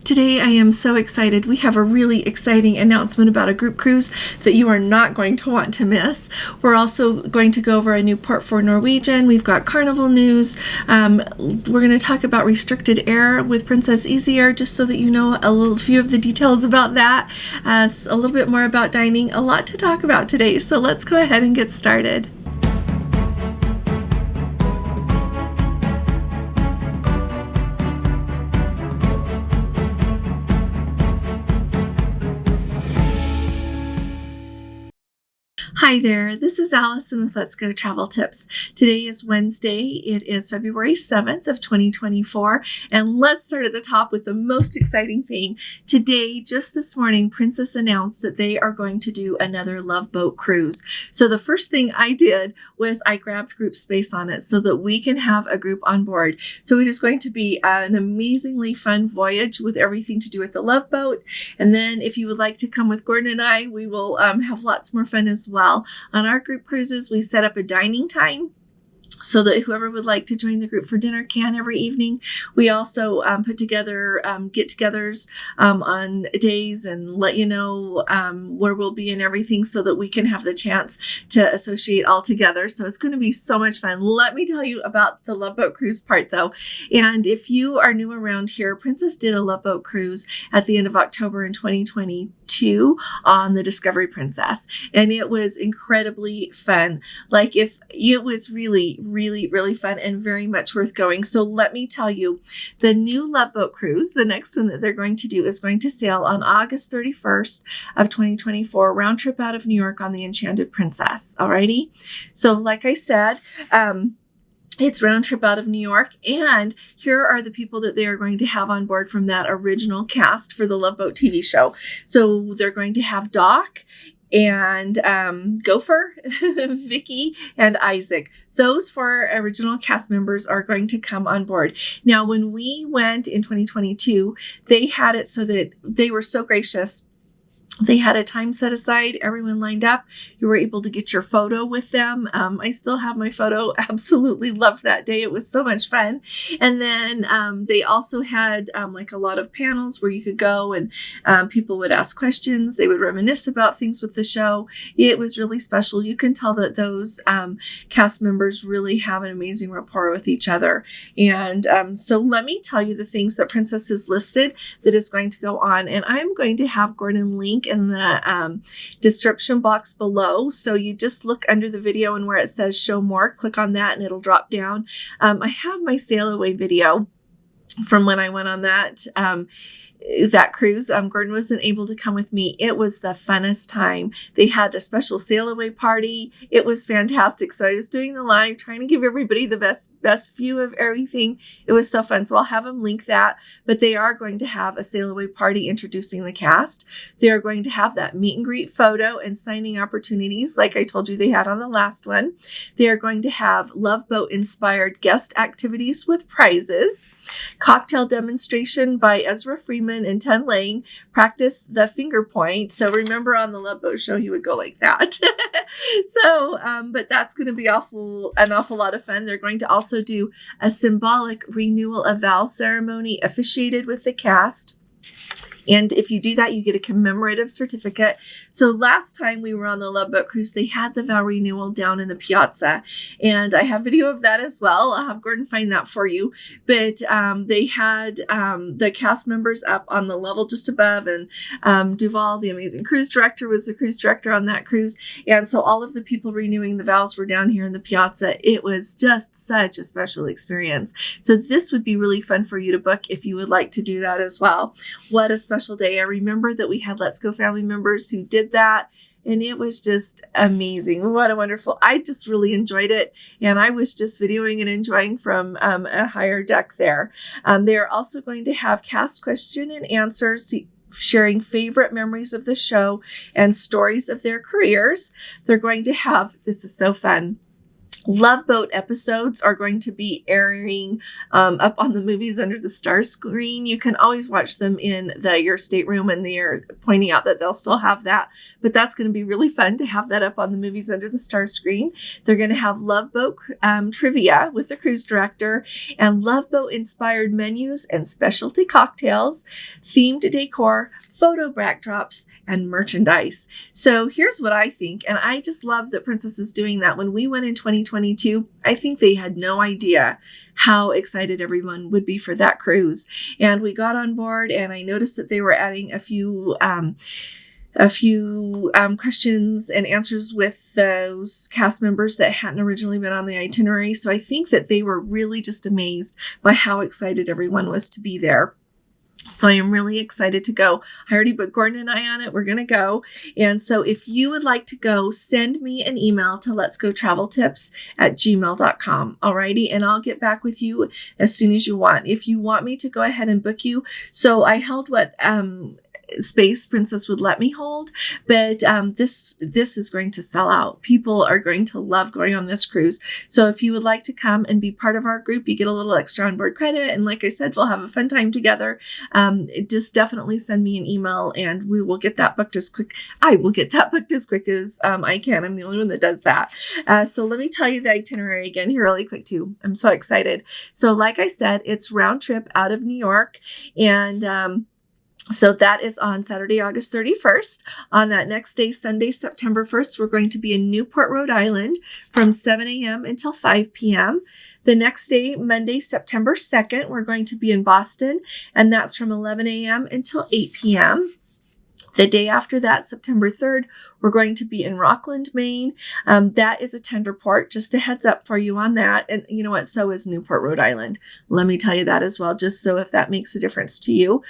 Today I am so excited. We have a really exciting announcement about a group cruise that you are not going to want to miss. We're also going to go over a new port for Norwegian. We've got Carnival news. We're going to talk about restricted air with Princess Easy Air, just so that you know a few of the details about that. A little bit more about dining. A lot to talk about today, so let's go ahead and get started. Hi there, this is Allison with Let's Go Travel Tips. Today is Wednesday. It is February 7th of 2024, and let's start at the top with the most exciting thing. Today, just this morning, Princess announced that they are going to do another Love Boat cruise. So the first thing I did was I grabbed group space on it so that we can have a group on board. So it is going to be an amazingly fun voyage with everything to do with the Love Boat. And then if you would like to come with Gordon and I, we will have lots more fun as well. On our group cruises, we set up a dining time so that whoever would like to join the group for dinner can every evening. We also put together get-togethers on days and let you know where we'll be and everything so that we can have the chance to associate all together. So it's going to be so much fun. Let me tell you about the Love Boat cruise part though. And if you are new around here, Princess did a Love Boat cruise at the end of October in 2022 on the Discovery Princess, and it was incredibly fun. It was really fun and very much worth going. So let me tell you, the new Love Boat cruise, the next one that they're going to do, is going to sail on August 31st of 2024, round trip out of New York on the Enchanted Princess. Alrighty, so like I said, it's round trip out of New York, and here are the people that they are going to have on board from that original cast for the Love Boat TV show. So they're going to have Doc and Gopher, Vicky, and Isaac. Those four original cast members are going to come on board. Now, when we went in 2022, they had it so that they were so gracious. They had a time set aside, everyone lined up. You were able to get your photo with them. I still have my photo. Absolutely loved that day. It was so much fun. And then they also had a lot of panels where you could go and people would ask questions. They would reminisce about things with the show. It was really special. You can tell that those cast members really have an amazing rapport with each other. And so let me tell you the things that Princess has listed that is going to go on. And I'm going to have Gordon link in the description box below. So you just look under the video and where it says show more, click on that and it'll drop down. I have my Sailaway video from when I went on that cruise. Gordon wasn't able to come with me. It was the funnest time. They had a special Sailaway party. It was fantastic. So I was doing the live, trying to give everybody the best view of everything. It was so fun. So I'll have them link that. But they are going to have a Sailaway party introducing the cast. They are going to have that meet and greet photo and signing opportunities, like I told you they had on the last one. They are going to have Love Boat inspired guest activities with prizes, cocktail demonstration by Ezra Freeman and Ten Lang, practice the finger point. So remember on the Love Boat show, he would go like that. But that's going to be an awful lot of fun. They're going to also do a symbolic renewal of vow ceremony officiated with the cast. And if you do that, you get a commemorative certificate. So last time we were on the Love Boat cruise, they had the vow renewal down in the piazza. And I have video of that as well. I'll have Gordon find that for you. But they had the cast members up on the level just above. And Duval, the amazing cruise director, was the cruise director on that cruise. And so all of the people renewing the vows were down here in the piazza. It was just such a special experience. So this would be really fun for you to book if you would like to do that as well. What a special day. I remember that we had Let's Go family members who did that, and it was just amazing. What a wonderful, I just really enjoyed it, and I was just videoing and enjoying from a higher deck there. They are also going to have cast question and answers, sharing favorite memories of the show and stories of their careers. They're going to have, this is so fun, Love Boat episodes are going to be airing up on the Movies Under the Stars screen. You can always watch them in your stateroom, and they're pointing out that they'll still have that. But that's going to be really fun to have that up on the Movies Under the Stars screen. They're going to have Love Boat trivia with the cruise director, and Love Boat inspired menus and specialty cocktails, themed decor, photo backdrops, and merchandise. So here's what I think, and I just love that Princess is doing that. When we went in 2022, I think they had no idea how excited everyone would be for that cruise. And we got on board, and I noticed that they were adding a few questions and answers with those cast members that hadn't originally been on the itinerary. So I think that they were really just amazed by how excited everyone was to be there. So I am really excited to go. I already booked Gordon and I on it. We're going to go. And so if you would like to go, send me an email to letsgotraveltips@gmail.com. Alrighty. And I'll get back with you as soon as you want. If you want me to go ahead and book you. So I held what, space Princess would let me hold, but this is going to sell out. People are going to love going on this cruise. So if you would like to come and be part of our group, you get a little extra onboard credit, and like I said, we'll have a fun time together. Just definitely send me an email, and we will get that booked as quick. I will get that booked as quick as I can. I'm the only one that does that. So let me tell you the itinerary again here really quick too. I'm so excited. So like I said, it's round trip out of New York, and so that is on Saturday, August 31st. On that next day, Sunday, September 1st, we're going to be in Newport, Rhode Island from 7 a.m. until 5 p.m. The next day, Monday, September 2nd, we're going to be in Boston, and that's from 11 a.m. until 8 p.m. The day after that, September 3rd, we're going to be in Rockland, Maine. That is a tender port. Just a heads up for you on that. And you know what? So is Newport, Rhode Island. Let me tell you that as well, just so if that makes a difference to you.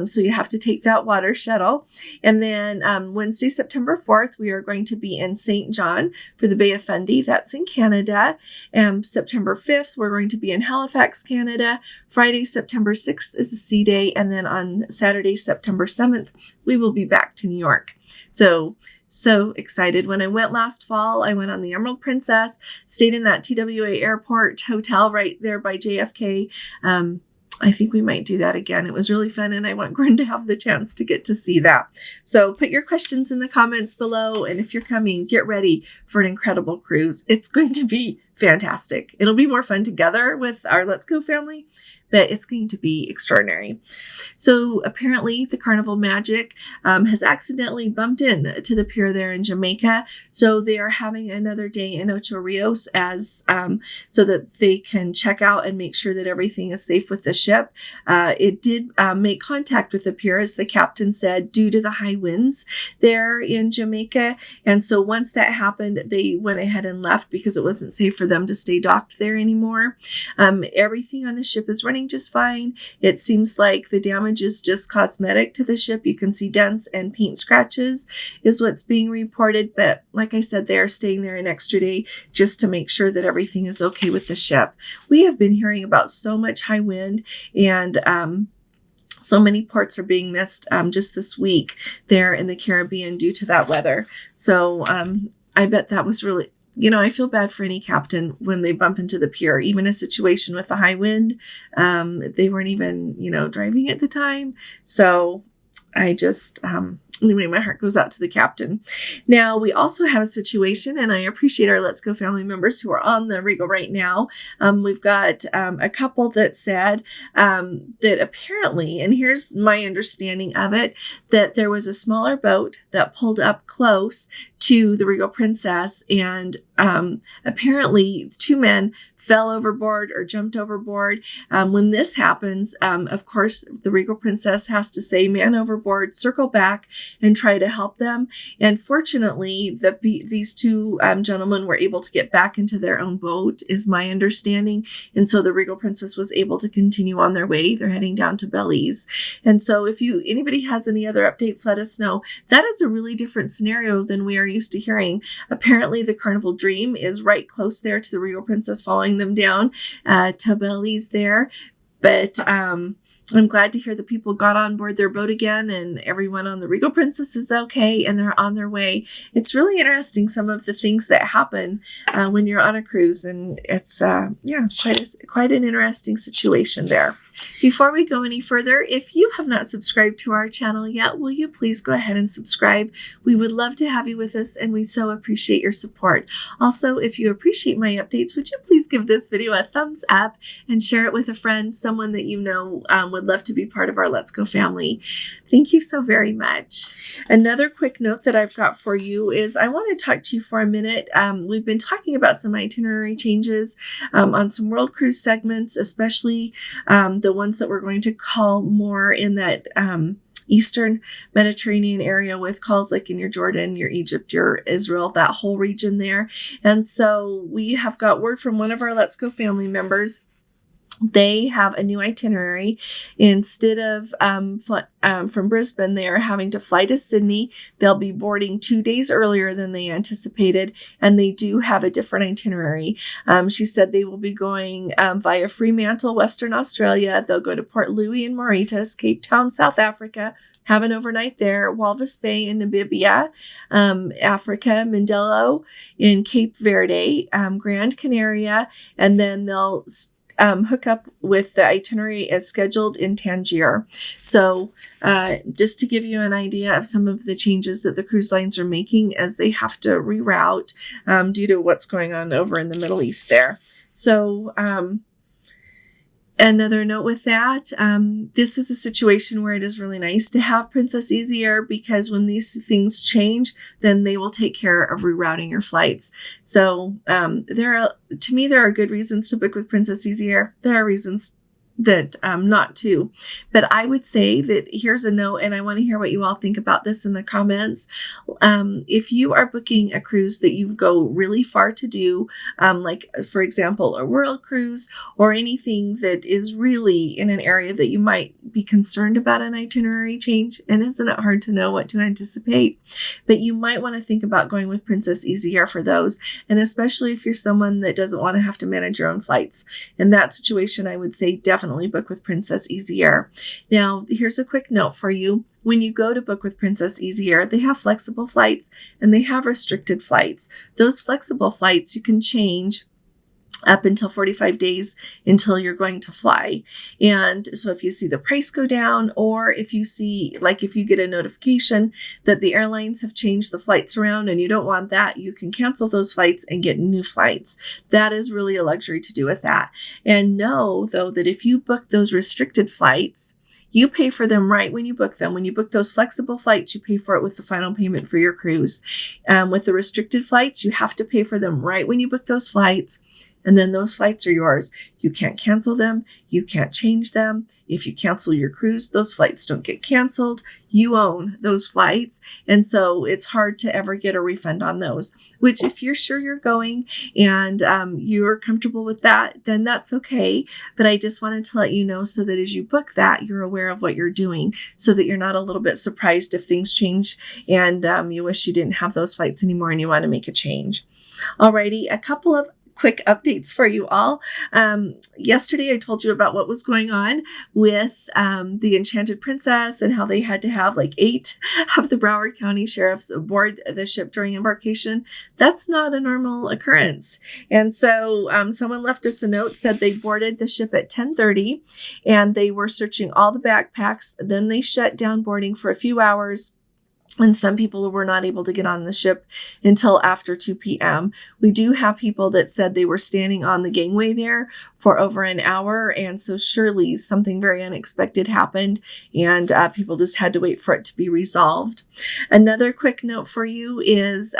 So you have to take that water shuttle. And then Wednesday, September 4th, we are going to be in St. John for the Bay of Fundy. That's in Canada. And September 5th, we're going to be in Halifax, Canada. Friday, September 6th is a sea day. And then on Saturday, September 7th, we will be back to New York. So excited. When I went last fall, I went on the Emerald Princess, stayed in that TWA airport hotel right there by JFK. I think we might do that again. It was really fun, and I want Gordon to have the chance to get to see that. So put your questions in the comments below, and if you're coming, get ready for an incredible cruise. It's going to be fantastic. It'll be more fun together with our Let's Go family, but it's going to be extraordinary. So apparently the Carnival Magic has accidentally bumped into the pier there in Jamaica. So they are having another day in Ocho Rios as so that they can check out and make sure that everything is safe with the ship. It did make contact with the pier, as the captain said, due to the high winds there in Jamaica. And so once that happened, they went ahead and left because it wasn't safe for them to stay docked there anymore. Everything on the ship is running just fine. It seems like the damage is just cosmetic to the ship. You can see dents and paint scratches is what's being reported. But like I said, they are staying there an extra day just to make sure that everything is okay with the ship. We have been hearing about so much high wind, and so many ports are being missed just this week there in the Caribbean due to that weather. So I bet that was really, I feel bad for any captain when they bump into the pier, even a situation with the high wind. They weren't even, driving at the time. So I just, anyway, my heart goes out to the captain. Now, we also have a situation, and I appreciate our Let's Go family members who are on the Regal right now. We've got a couple that said that apparently, and here's my understanding of it, that there was a smaller boat that pulled up close to the Regal Princess, and apparently 2 men fell overboard or jumped overboard. When this happens, of course, the Regal Princess has to say, man overboard, circle back and try to help them. And fortunately, these 2 gentlemen were able to get back into their own boat, is my understanding. And so the Regal Princess was able to continue on their way. They're heading down to Belize. And so if anybody has any other updates, let us know. That is a really different scenario than we are used to hearing. Apparently, the Carnival Dream is right close there to the Regal Princess, following them down to Belize there. But I'm glad to hear that people got on board their boat again and everyone on the Regal Princess is okay and they're on their way. It's really interesting, some of the things that happen when you're on a cruise, and it's quite an interesting situation there. Before we go any further, if you have not subscribed to our channel yet, will you please go ahead and subscribe? We would love to have you with us, and we so appreciate your support. Also, if you appreciate my updates, would you please give this video a thumbs up and share it with a friend, someone that you know would love to be part of our Let's Go family. Thank you so very much. Another quick note that I've got for you is I want to talk to you for a minute. We've been talking about some itinerary changes on some World Cruise segments, especially the ones that we're going to call more in that Eastern Mediterranean area, with calls like in your Jordan, your Egypt, your Israel, that whole region there. And so we have got word from one of our Let's Go family members. They have a new itinerary. Instead of from Brisbane, they are having to fly to Sydney. They'll be boarding 2 days earlier than they anticipated, and they do have a different itinerary. She said they will be going via Fremantle, Western Australia. They'll go to Port Louis in Mauritius, Cape Town, South Africa, have an overnight there, Walvis Bay in Namibia, Africa, Mindelo in Cape Verde, Grand Canaria, and then they'll hook up with the itinerary as scheduled in Tangier. So just to give you an idea of some of the changes that the cruise lines are making as they have to reroute due to what's going on over in the Middle East there. So another note with that, this is a situation where it is really nice to have Princess Easy Air, because when these things change, then they will take care of rerouting your flights. So there are good reasons to book with Princess Easy Air. There are reasons that not to. But I would say that here's a note, and I want to hear what you all think about this in the comments. If you are booking a cruise that you go really far to do, like for example, a world cruise or anything that is really in an area that you might be concerned about an itinerary change, and isn't it hard to know what to anticipate? But you might want to think about going with Princess Easy Air for those, and especially if you're someone that doesn't want to have to manage your own flights. In that situation, I would say definitely book with Princess Easy Air. Now, here's a quick note for you. When you go to book with Princess Easy Air, they have flexible flights and they have restricted flights. Those flexible flights you can change up until 45 days until you're going to fly. And so if you see the price go down, or if you see, like if you get a notification that the airlines have changed the flights around and you don't want that, you can cancel those flights and get new flights. That is really a luxury to do with that. And know, though, that if you book those restricted flights, you pay for them right when you book them. When you book those flexible flights, you pay for it with the final payment for your cruise. With the restricted flights, you have to pay for them right when you book those flights. And then those flights are yours. You can't cancel them. You can't change them. If you cancel your cruise, those flights don't get canceled. You own those flights. And so it's hard to ever get a refund on those, which if you're sure you're going and you're comfortable with that, then that's okay. But I just wanted to let you know so that as you book that, you're aware of what you're doing, so that you're not a little bit surprised if things change and you wish you didn't have those flights anymore and you want to make a change. Alrighty, a couple of quick updates for you all. Yesterday, I told you about what was going on with the Enchanted Princess and how they had to have like 8 of the Broward County sheriffs aboard the ship during embarkation. That's not a normal occurrence. And so someone left us a note, said they boarded the ship at 10:30 and they were searching all the backpacks. Then they shut down boarding for a few hours. And some people were not able to get on the ship until after 2 p.m. We do have people that said they were standing on the gangway there for over an hour. And so surely something very unexpected happened and people just had to wait for it to be resolved. Another quick note for you is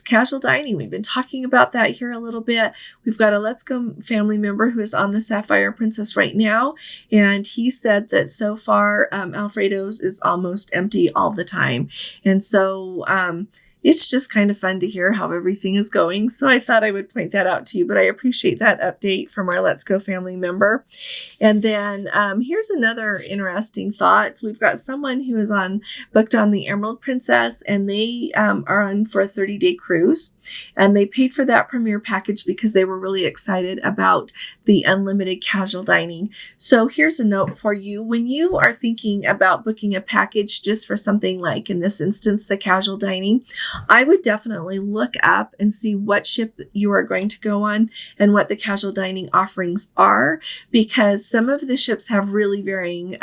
casual dining. We've been talking about that here a little bit. We've got a Let's Go family member who is on the Sapphire Princess right now. And he said that so far Alfredo's is almost empty all the time. And so it's just kind of fun to hear how everything is going. So I thought I would point that out to you, but I appreciate that update from our Let's Go family member. And then here's another interesting thought. We've got someone who is booked on the Emerald Princess, and they are on for a 30-day cruise, and they paid for that premier package because they were really excited about the unlimited casual dining. So here's a note for you. When you are thinking about booking a package just for something like, in this instance, the casual dining, I would definitely look up and see what ship you are going to go on and what the casual dining offerings are, because some of the ships have really varying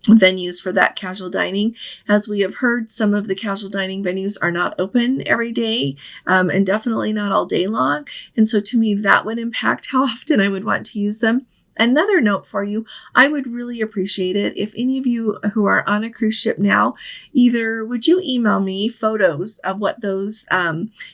venues for that casual dining. As we have heard, some of the casual dining venues are not open every day, and definitely not all day long. And so to me, that would impact how often I would want to use them. Another note for you, I would really appreciate it if any of you who are on a cruise ship now, either would you email me photos of what those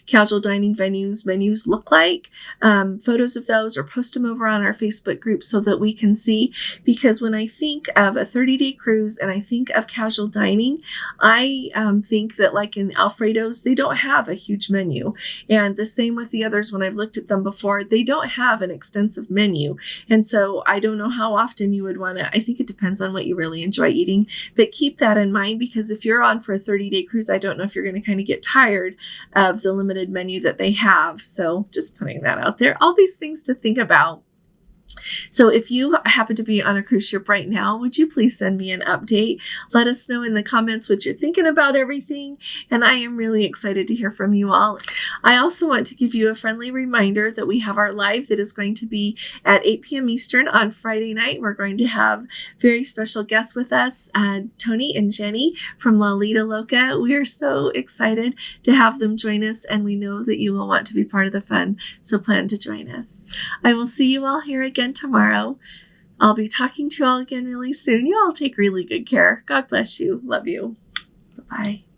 casual dining menus look like, photos of those, or post them over on our Facebook group so that we can see. Because when I think of a 30-day cruise and I think of casual dining, I think that like in Alfredo's, they don't have a huge menu. And the same with the others, when I've looked at them before, they don't have an extensive menu. And so I don't know how often you would want to, I think it depends on what you really enjoy eating, but keep that in mind, because if you're on for a 30-day cruise, I don't know if you're going to kind of get tired of the limited menu that they have. So just putting that out there, all these things to think about. So if you happen to be on a cruise ship right now, would you please send me an update? Let us know in the comments what you're thinking about everything. And I am really excited to hear from you all. I also want to give you a friendly reminder that we have our live that is going to be at 8 p.m. Eastern on Friday night. We're going to have very special guests with us, Tony and Jenny from Lolita Loca. We are so excited to have them join us, and we know that you will want to be part of the fun. So plan to join us. I will see you all here again tomorrow. I'll be talking to you all again really soon. You all take really good care. God bless you. Love you. Bye-bye.